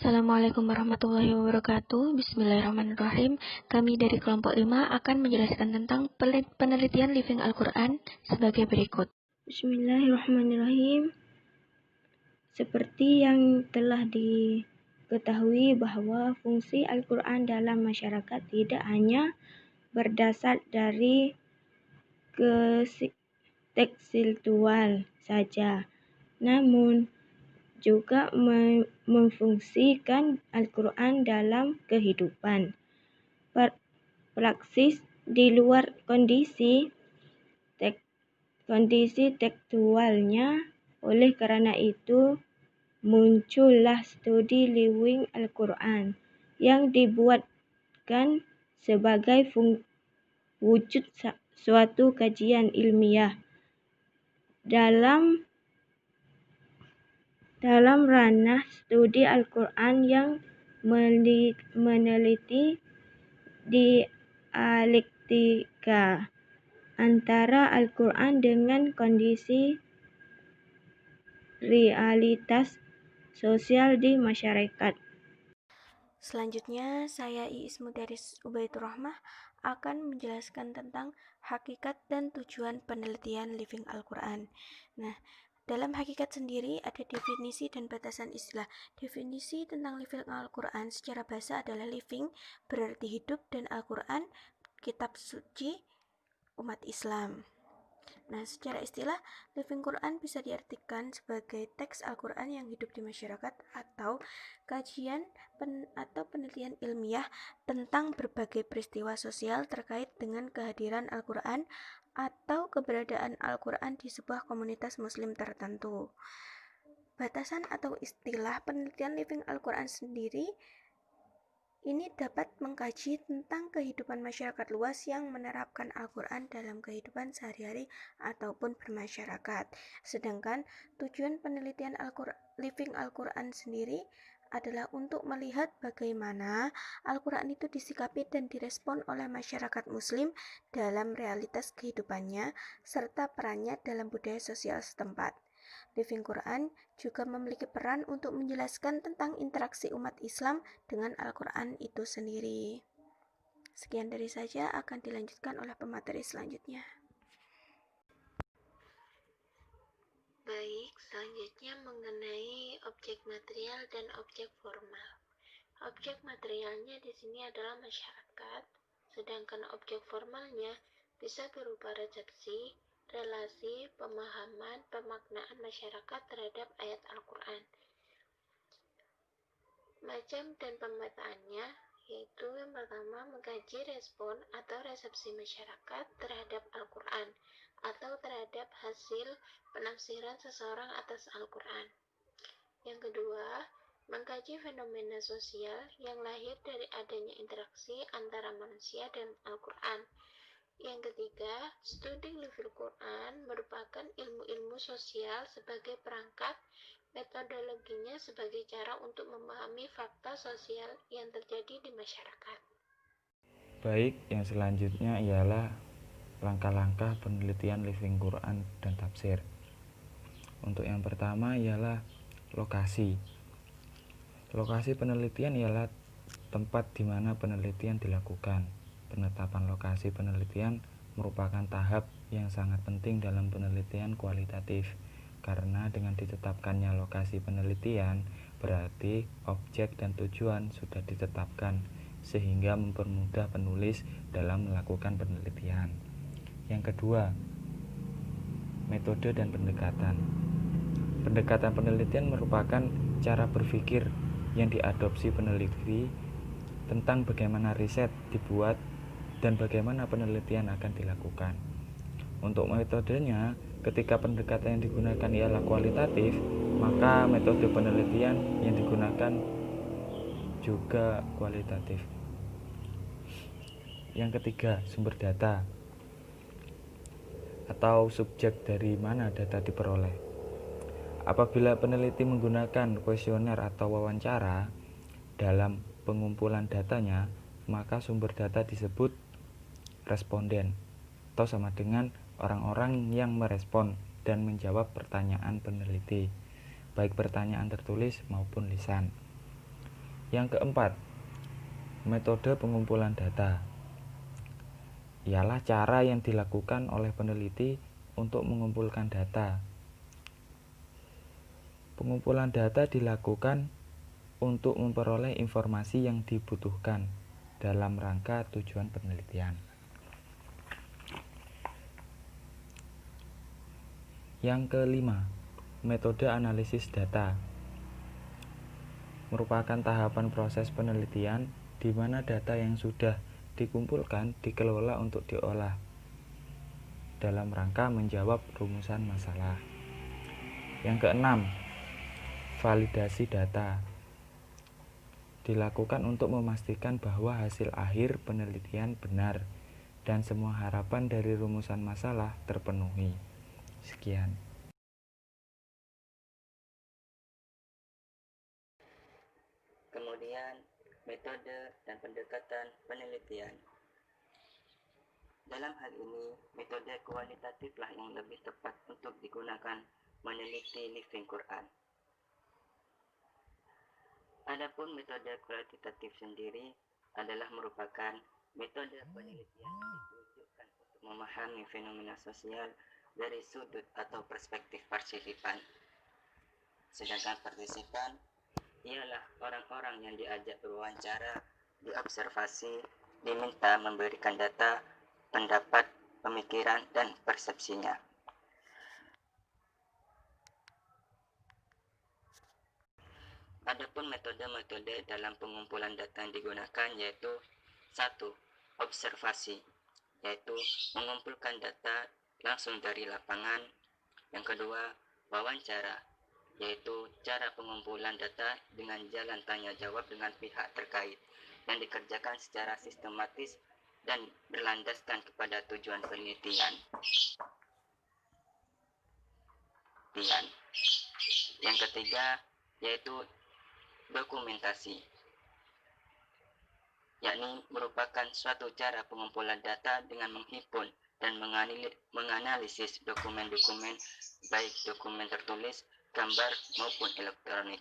Assalamualaikum warahmatullahi wabarakatuh. Bismillahirrahmanirrahim. Kami dari kelompok 5 akan menjelaskan tentang penelitian Living Al-Quran sebagai berikut. Bismillahirrahmanirrahim. Seperti yang telah diketahui bahwa fungsi Al-Quran dalam masyarakat tidak hanya berdasar dari tekstual saja, namun juga memfungsikan Al-Quran dalam kehidupan praksis di luar kondisi tekstualnya. Oleh karena itu, muncullah studi Living Al-Quran yang dibuatkan sebagai wujud suatu kajian ilmiah dalam ranah studi Al-Quran yang meneliti dialektika antara Al-Quran dengan kondisi realitas sosial di masyarakat. Selanjutnya, saya Iis Mudaris Ubaidur Rahmah akan menjelaskan tentang hakikat dan tujuan penelitian Living Al-Quran. Nah, dalam hakikat sendiri ada definisi dan batasan istilah. Definisi tentang Living Al-Quran secara bahasa adalah living berarti hidup dan Al-Quran kitab suci umat Islam. Nah, secara istilah, Living Quran bisa diartikan sebagai teks Al-Quran yang hidup di masyarakat atau kajian atau penelitian ilmiah tentang berbagai peristiwa sosial terkait dengan kehadiran Al-Quran atau keberadaan Al-Quran di sebuah komunitas muslim tertentu. Batasan atau istilah penelitian Living Al-Quran sendiri ini dapat mengkaji tentang kehidupan masyarakat luas yang menerapkan Al-Quran dalam kehidupan sehari-hari ataupun bermasyarakat. Sedangkan tujuan penelitian Living Al-Quran sendiri adalah untuk melihat bagaimana Al-Quran itu disikapi dan direspon oleh masyarakat muslim dalam realitas kehidupannya serta perannya dalam budaya sosial setempat. Living Quran juga memiliki peran untuk menjelaskan tentang interaksi umat Islam dengan Al-Quran itu sendiri. Sekian dari saja, akan dilanjutkan oleh pemateri selanjutnya. Baik, selanjutnya mengenai objek material dan objek formal. Objek materialnya di sini adalah masyarakat, sedangkan objek formalnya bisa berupa resepsi, relasi, pemahaman, pemaknaan masyarakat terhadap ayat Al-Quran. Macam dan pemetaannya yaitu yang pertama mengkaji respon atau resepsi masyarakat terhadap Al-Quran atau terhadap hasil penafsiran seseorang atas Al-Quran. Yang kedua, mengkaji fenomena sosial yang lahir dari adanya interaksi antara manusia dan Al-Quran. Yang ketiga, studi Living Quran merupakan ilmu-ilmu sosial sebagai perangkat, metodologinya sebagai cara untuk memahami fakta sosial yang terjadi di masyarakat. Baik, yang selanjutnya ialah langkah-langkah penelitian Living Quran dan tafsir. Untuk yang pertama ialah lokasi. Lokasi penelitian ialah tempat di mana penelitian dilakukan. Penetapan lokasi penelitian merupakan tahap yang sangat penting dalam penelitian kualitatif, karena dengan ditetapkannya lokasi penelitian, berarti objek dan tujuan sudah ditetapkan, sehingga mempermudah penulis dalam melakukan penelitian. Yang kedua, metode dan pendekatan. Pendekatan penelitian merupakan cara berpikir yang diadopsi peneliti tentang bagaimana riset dibuat dan bagaimana penelitian akan dilakukan. Untuk metodenya, ketika pendekatan yang digunakan ialah kualitatif, maka metode penelitian yang digunakan juga kualitatif. Yang ketiga, sumber data atau subjek dari mana data diperoleh. Apabila peneliti menggunakan kuesioner atau wawancara dalam pengumpulan datanya, maka sumber data disebut responden atau sama dengan orang-orang yang merespon dan menjawab pertanyaan peneliti, baik pertanyaan tertulis maupun lisan. Yang keempat, metode pengumpulan data. Ialah cara yang dilakukan oleh peneliti untuk mengumpulkan data. Pengumpulan data dilakukan untuk memperoleh informasi yang dibutuhkan dalam rangka tujuan penelitian. Yang kelima, metode analisis data merupakan tahapan proses penelitian di mana data yang sudah dikumpulkan dikelola untuk diolah dalam rangka menjawab rumusan masalah. Yang keenam, validasi data dilakukan untuk memastikan bahwa hasil akhir penelitian benar dan semua harapan dari rumusan masalah terpenuhi. Sekian. Kemudian, metode dan pendekatan penelitian. Dalam hal ini, metode kualitatiflah yang lebih tepat untuk digunakan meneliti living Quran. Adapun metode kualitatif sendiri adalah merupakan metode penelitian yang ditujukan untuk memahami fenomena sosial dari sudut atau perspektif partisipan. Sedangkan partisipan ialah orang-orang yang diajak berwawancara, diobservasi, diminta memberikan data, pendapat, pemikiran, dan persepsinya. Adapun metode-metode dalam pengumpulan data yang digunakan yaitu 1. Observasi, yaitu mengumpulkan data langsung dari lapangan. Yang kedua, wawancara, yaitu cara pengumpulan data dengan jalan tanya jawab dengan pihak terkait yang dikerjakan secara sistematis dan berlandaskan kepada tujuan penelitian. Yang ketiga, yaitu dokumentasi, yakni merupakan suatu cara pengumpulan data dengan menghimpun dan menganalisis dokumen-dokumen, baik dokumen tertulis, gambar, maupun elektronik.